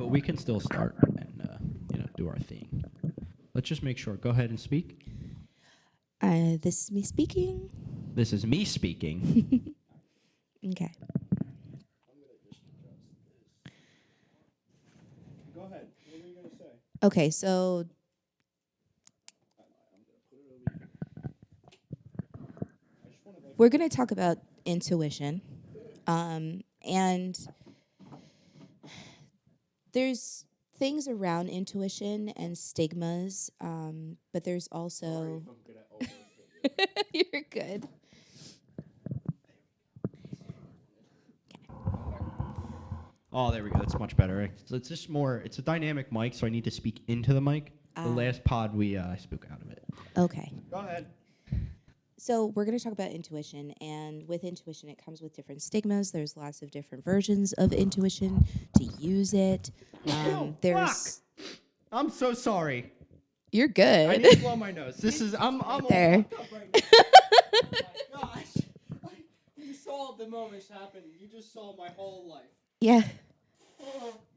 But we can still start and do our thing. Let's just make sure. Go ahead and speak. This is me speaking. This is me speaking. Okay. Go ahead. What are you going to say? Okay, so we're going to talk about intuition. And there's things around intuition and stigmas, but there's also... You're good. Oh, there we go. That's much better. It's just more. It's a dynamic mic, so I need to speak into the mic. The last pod I spoke out of it. Okay. Go ahead. So we're going to talk about intuition, and with intuition, it comes with different stigmas. There's lots of different versions of intuition to use it. There's. I'm so sorry. You're good. I need to blow my nose. This is I'm there. all fucked up right now. Oh my gosh. You saw the moments happen. You just saw my whole life. Yeah.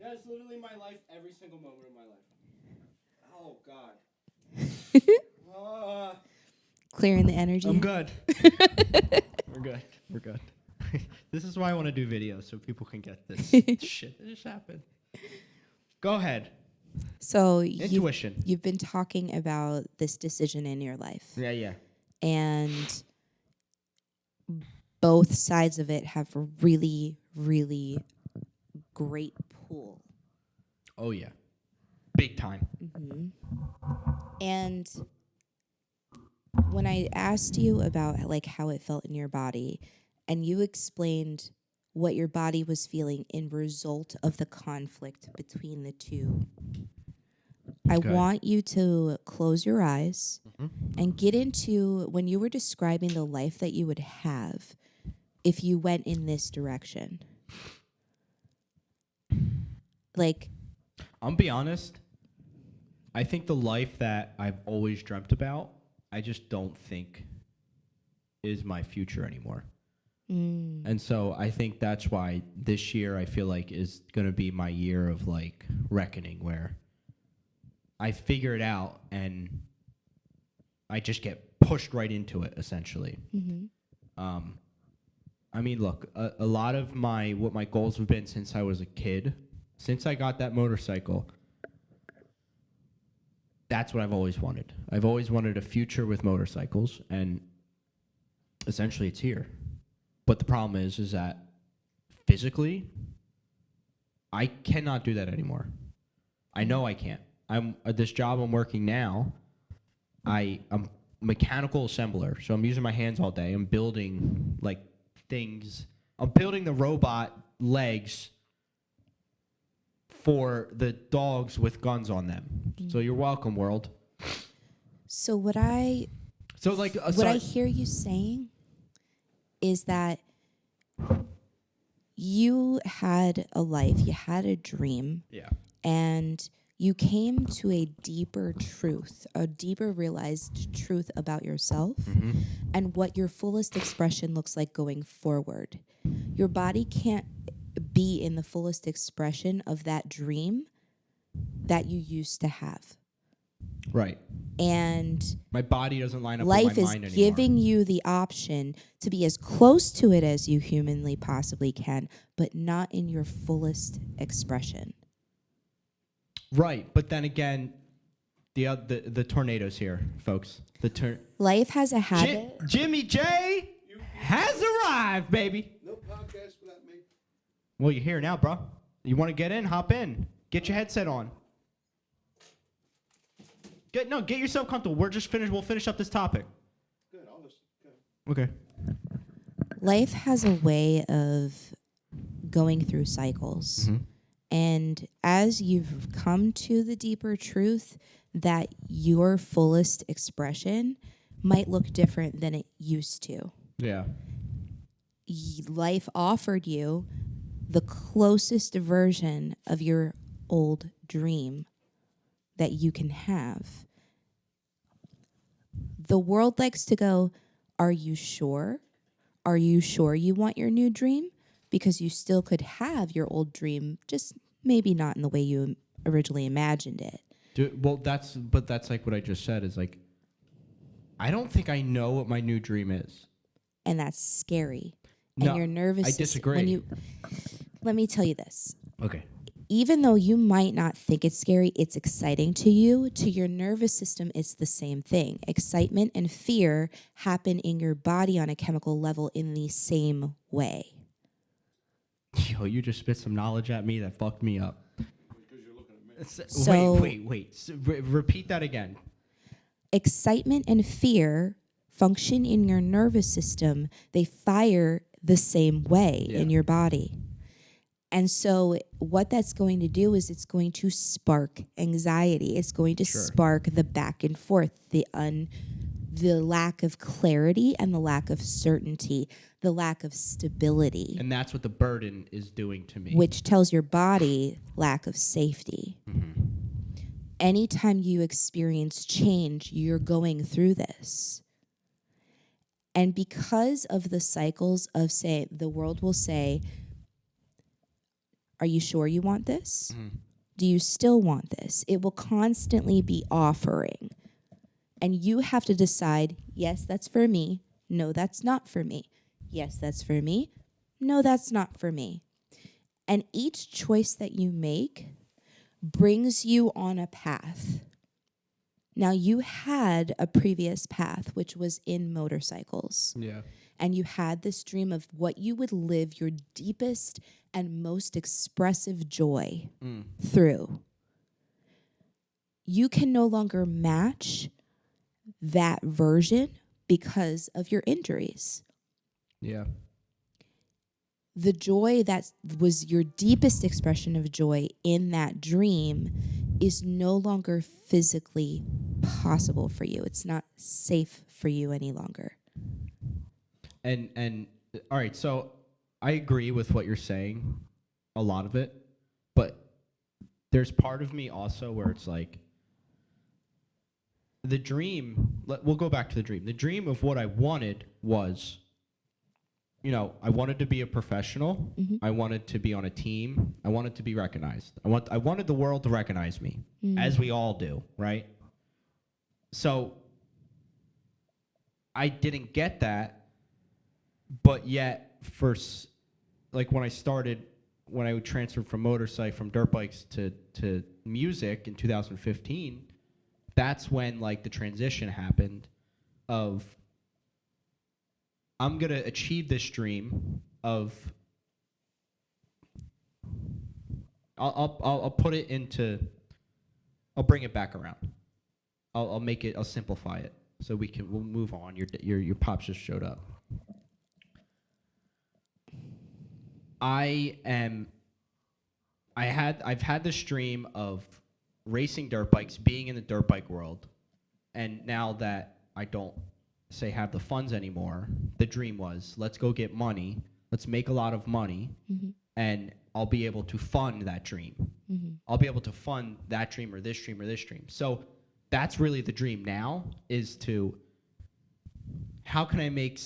That's literally my life every single moment of my life. Oh God. Clearing the energy. I'm good. We're good. This is why I want to do videos so people can get this shit that just happened. Go ahead. So Intuition. You've been talking about this decision in your life. Yeah. And both sides of it have a really, really great pull. Oh yeah. Big time. Mm-hmm. And when I asked you about like how it felt in your body, and you explained what your body was feeling in result of the conflict between the two, I want you to close your eyes and get into when you were describing the life that you would have if you went in this direction. Like, I'll be honest. I think the life that I've always dreamt about, I just don't think is my future anymore. And so I think that's why this year I feel like is going to be my year of like reckoning, where I figure it out and I just get pushed right into it, essentially. I mean, look, a lot of what my goals have been since I was a kid, since I got that motorcycle, that's what I've always wanted. I've always wanted a future with motorcycles, and essentially it's here. But the problem is that physically, I cannot do that anymore. I know I can't. I'm at this job I'm working now. I'm a mechanical assembler, so I'm using my hands all day. I'm building like things. I'm building the robot legs for the dogs with guns on them. So you're welcome, world. so what I hear you saying is that you had a life, you had a dream, and you came to a deeper truth, a deeper realized truth about yourself and what your fullest expression looks like going forward. Your body can't be in the fullest expression of that dream that you used to have. Right. And my body doesn't line up life with my is mind anymore. giving you the option to be as close to it as you humanly possibly can, but not in your fullest expression. Right, but then again, the tornado's here, folks. Life has a habit. Jimmy J has arrived, baby. No podcast without me. Well, you're here now, bro. You want to get in? Hop in. Get your headset on. Get yourself comfortable. We'll finish up this topic. Good, I'll listen. Okay. Life has a way of going through cycles. And as you've come to the deeper truth that your fullest expression might look different than it used to. Yeah. Life offered you the closest version of your old dream that you can have. The world likes to go, are you sure? Are you sure you want your new dream? Because you still could have your old dream, just maybe not in the way you originally imagined it. Well, that's like what I just said is like, I don't think I know what my new dream is. And that's scary. And No, your nervous I system- disagree. let me tell you this. Okay. Even though you might not think it's scary, it's exciting to you. To your nervous system, it's the same thing. Excitement and fear happen in your body on a chemical level in the same way. Yo, you just spit some knowledge at me that fucked me up. Because you're looking at me. So- Wait. Repeat that again. Excitement and fear function in your nervous system. They fire the same way in Yeah. your body. And so what that's going to do is it's going to spark anxiety. It's going to Sure. spark the back and forth, the lack of clarity and the lack of certainty, the lack of stability, And that's what the burden is doing to me. which tells your body lack of safety. Anytime you experience change, you're going through this. And because of the cycles of, say, the world will say, are you sure you want this? Do you still want this? It will constantly be offering. And you have to decide, yes, that's for me. No, that's not for me. Yes, that's for me. No, that's not for me. And each choice that you make brings you on a path. Now, you had a previous path, which was in motorcycles. Yeah. And you had this dream of what you would live your deepest and most expressive joy through. You can no longer match that version because of your injuries. Yeah. The joy that was your deepest expression of joy in that dream is no longer physically possible for you. It's not safe for you any longer. And all right, so I agree with what you're saying, a lot of it, but there's part of me also where it's like the dream, we'll go back to the dream. The dream of what I wanted was, you know, I wanted to be a professional. I wanted to be on a team. I wanted to be recognized. I wanted the world to recognize me, as we all do, right? So I didn't get that, but yet like when I transferred from dirt bikes to music in 2015, that's when like the transition happened of I'm going to achieve this dream of I'll put it into I'll bring it back around. I'll simplify it so we'll move on. Your pops just showed up. I've had this dream of racing dirt bikes, being in the dirt bike world, and now that I don't have the funds anymore, the dream was let's go get money, let's make a lot of money, and I'll be able to fund that dream. I'll be able to fund that dream or this dream or this dream. So that's really the dream now, is to how can I make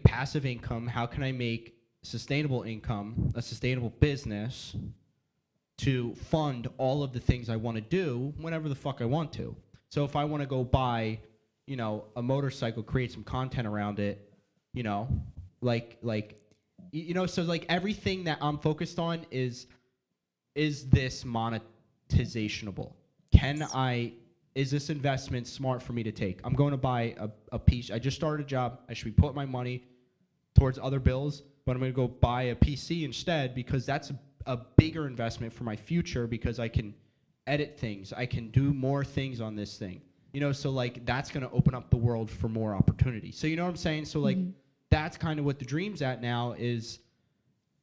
passive income, how can I make sustainable income, a sustainable business to fund all of the things I want to do whenever the fuck I want to. So if I want to go buy, you know, a motorcycle, create some content around it, you know, so like everything that I'm focused on is this monetizationable? Is this investment smart for me to take? I'm going to buy a piece. I just started a job. I should be putting my money towards other bills, but I'm going to go buy a PC instead because that's a bigger investment for my future because I can edit things. I can do more things on this thing. You know, so like that's going to open up the world for more opportunity. So you know what I'm saying? So like that's kind of what the dream's at now is,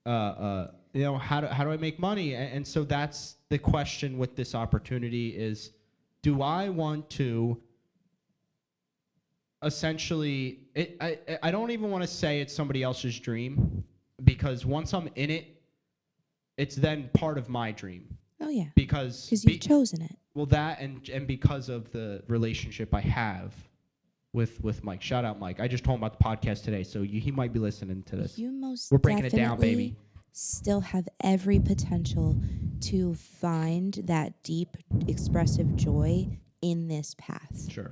you know, how do I make money? And so that's the question with this opportunity is, do I want to essentially, I don't even want to say it's somebody else's dream because once I'm in it, it's then part of my dream. Oh, yeah. Because you've chosen it. Well, that and because of the relationship I have with Mike. Shout out Mike. I just told him about the podcast today, so he might be listening to this. You most We're breaking it down, baby. still have every potential to find that deep expressive joy in this path. Sure.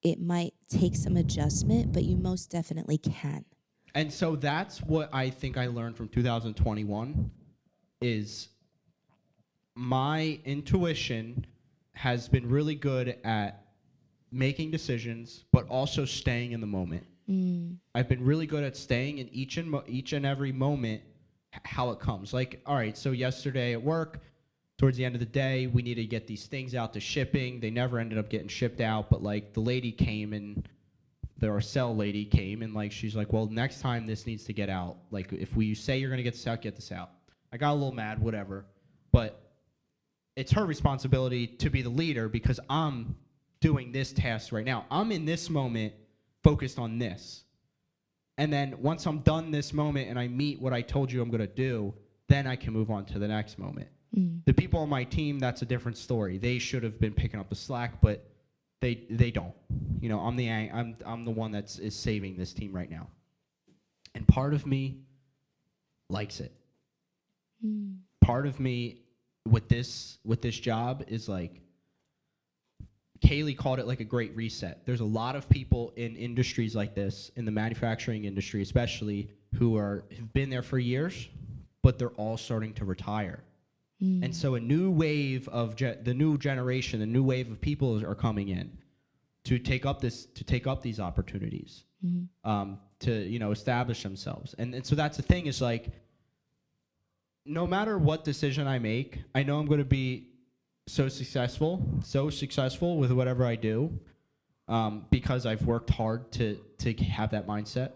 It might take some adjustment, but you most definitely can. And so that's what I think I learned from 2021 is my intuition has been really good at making decisions, but also staying in the moment. I've been really good at staying in each and every moment, how it comes. Like, all right, so yesterday at work, towards the end of the day, we needed to get these things out to shipping. They never ended up getting shipped out, but like the lady came and our cell lady came and like she's like, well, next time this needs to get out. Like if we say you're gonna get this out. I got a little mad, whatever, but it's her responsibility to be the leader because I'm doing this task right now. I'm in this moment focused on this. And then once I'm done this moment and I meet what I told you I'm gonna do, then I can move on to the next moment. The people on my team, that's a different story. They should have been picking up the slack, but they don't. You know, I'm the one is saving this team right now. And part of me likes it. Part of me with this job is like Kaylee called it like a great reset. There's a lot of people in industries like this, in the manufacturing industry especially, who have been there for years, but they're all starting to retire. And so a new wave of the new generation, a new wave of people are coming in to take up these opportunities, to establish themselves. And so that's the thing is like, no matter what decision I make, I know I'm going to be so successful with whatever I do, because I've worked hard to have that mindset.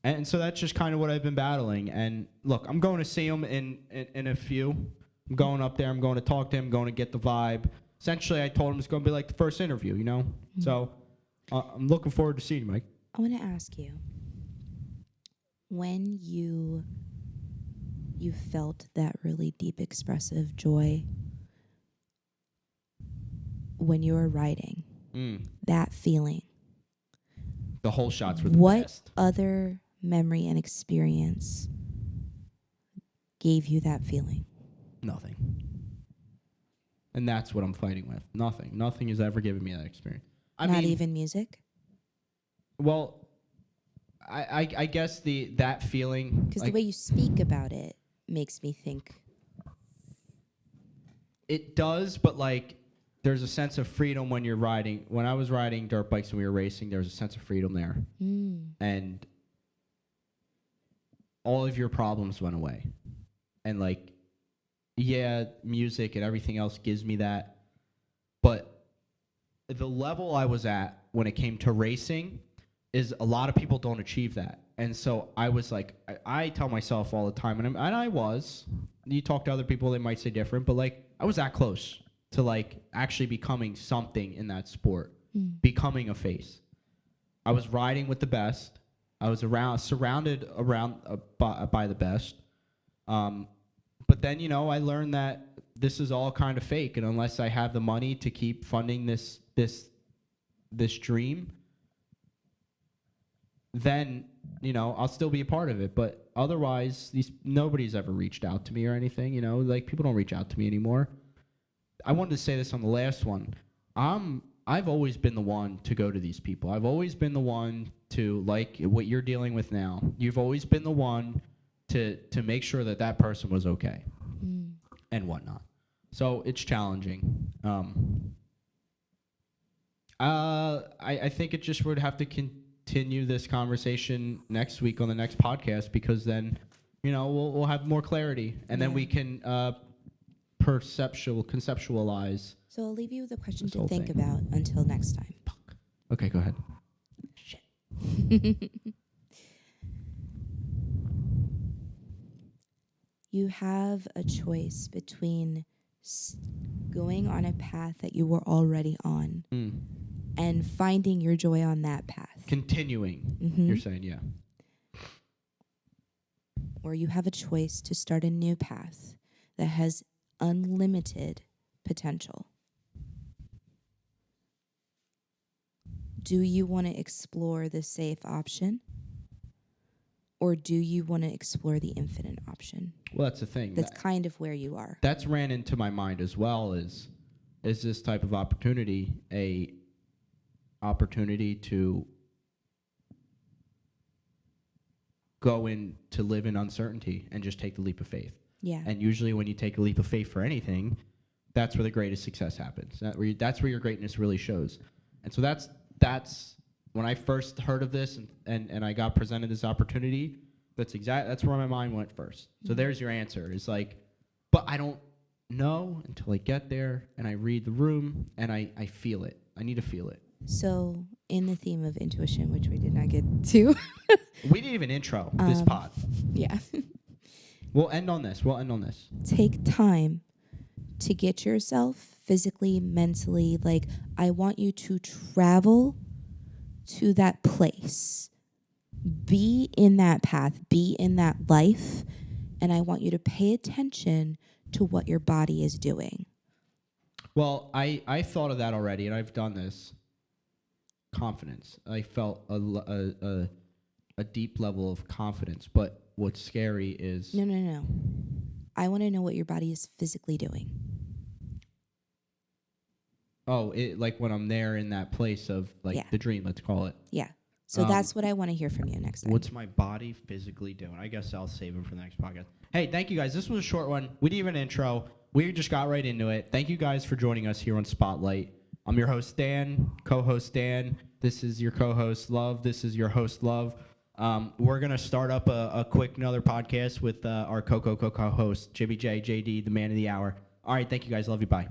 And so that's just kind of what I've been battling. And look, I'm going to see him in a few. I'm going up there. I'm going to talk to him. Going to get the vibe. Essentially, I told him it's going to be like the first interview, you know? So I'm looking forward to seeing you, Mike. I want to ask you, when you felt that really deep expressive joy when you were writing, that feeling, the whole shots were the what best. other memory and experience gave you that feeling? Nothing. And that's what I'm fighting with. Nothing has ever given me that experience. Not even music? Well, I guess that feeling, Because the way you speak about it makes me think. It does, but like there's a sense of freedom when you're riding. When I was riding dirt bikes and we were racing, there was a sense of freedom there. And all of your problems went away. And like, yeah, music and everything else gives me that. But the level I was at when it came to racing is a lot of people don't achieve that. And so I was like, I tell myself all the time, and I was, you talk to other people, they might say different, but like I was that close to like actually becoming something in that sport, becoming a face. I was riding with the best. I was surrounded by the best. But then, you know, I learned that this is all kind of fake, and unless I have the money to keep funding this dream, then, you know, I'll still be a part of it. But otherwise, nobody's ever reached out to me or anything, you know, like people don't reach out to me anymore. I wanted to say this on the last one. I've always been the one to go to these people. I've always been the one to, like what you're dealing with now. You've always been the one to make sure that person was okay and whatnot. So it's challenging. I think it just would have to continue this conversation next week on the next podcast, because then, you know, we'll have more clarity, and then we can conceptualize. So I'll leave you with a question This to whole think thing. about until next time. Okay, go ahead. You have a choice between going on a path that you were already on and finding your joy on that path. Continuing, you're saying, yeah. Or you have a choice to start a new path that has unlimited potential. Do you want to explore the safe option? Or do you want to explore the infinite option? Well, that's the thing. That's kind of where you are. That's ran into my mind as well. Is this type of opportunity a opportunity to go in to live in uncertainty and just take the leap of faith? Yeah. And usually when you take a leap of faith for anything, that's where the greatest success happens. That's where your greatness really shows. And so that's when I first heard of this and I got presented this opportunity, that's where my mind went first. So there's your answer. It's like, but I don't know until I get there and I read the room and I feel it. I need to feel it. So in the theme of intuition, which we did not get to. We didn't even intro this pod. Yeah. We'll end on this. Take time to get yourself physically, mentally, like I want you to travel to that place. Be in that path, be in that life, and I want you to pay attention to what your body is doing. Well, I thought of that already, and I've done this. Confidence. I felt a deep level of confidence, but what's scary is... No. I want to know what your body is physically doing. Oh, like when I'm there in that place of the dream, let's call it. Yeah. So that's what I want to hear from you next time. What's my body physically doing? I guess I'll save it for the next podcast. Hey, thank you guys. This was a short one. We didn't even intro. We just got right into it. Thank you guys for joining us here on Spotlight. I'm your host, Dan, co-host Dan. This is your co-host, Love. This is your host, Love. We're going to start up a quick another podcast with our co-host, Jimmy J, JD, the man of the hour. All right, thank you guys. Love you. Bye.